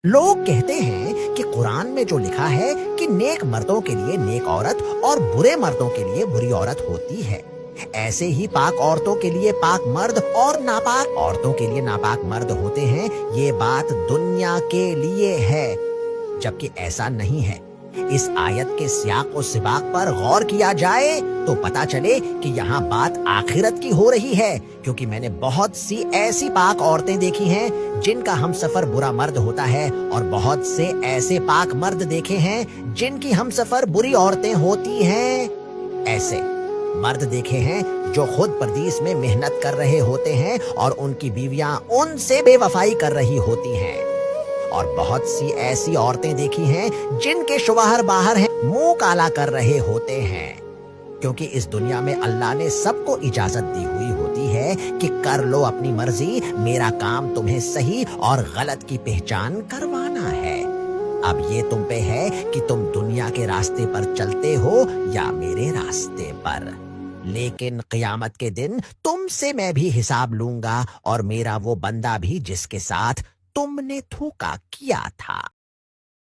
लोग कहते हैं कि कुरान में जो लिखा है कि नेक मर्दों के लिए नेक औरत और बुरे मर्दों के लिए बुरी औरत होती है, ऐसे ही पाक औरतों के लिए पाक मर्द और नापाक औरतों के लिए नापाक मर्द होते हैं। ये बात दुनिया के लिए है, जबकि ऐसा नहीं है। इस आयत के सियाक और सिबाक पर गौर किया जाए तो पता चले कि यहाँ बात आखिरत की हो रही है, क्योंकि मैंने बहुत सी ऐसी पाक औरतें देखी हैं जिनका हमसफर बुरा मर्द होता है, और बहुत से ऐसे पाक मर्द देखे हैं जिनकी हमसफर बुरी औरतें होती हैं। ऐसे मर्द देखे हैं जो खुद परदेस में मेहनत कर रहे होते हैं और उनकी बीवियां उनसे बेवफाई कर रही होती हैं, और बहुत सी ऐसी औरतें देखी हैं जिनके शौहर बाहर हैं, मुंह काला कर रहे होते हैं, क्योंकि इस दुनिया में अल्लाह ने सबको इजाजत दी हुई होती है कि कर लो अपनी मर्जी, मेरा काम तुम्हें सही और गलत की पहचान करवाना है। अब ये तुम पे है कि तुम दुनिया के रास्ते पर चलते हो या मेरे रास्ते पर। लेकिन क़यामत के दिन तुमसे मैं भी हिसाब लूंगा, और मेरा वो बंदा भी जिसके साथ तुमने धोखा किया था।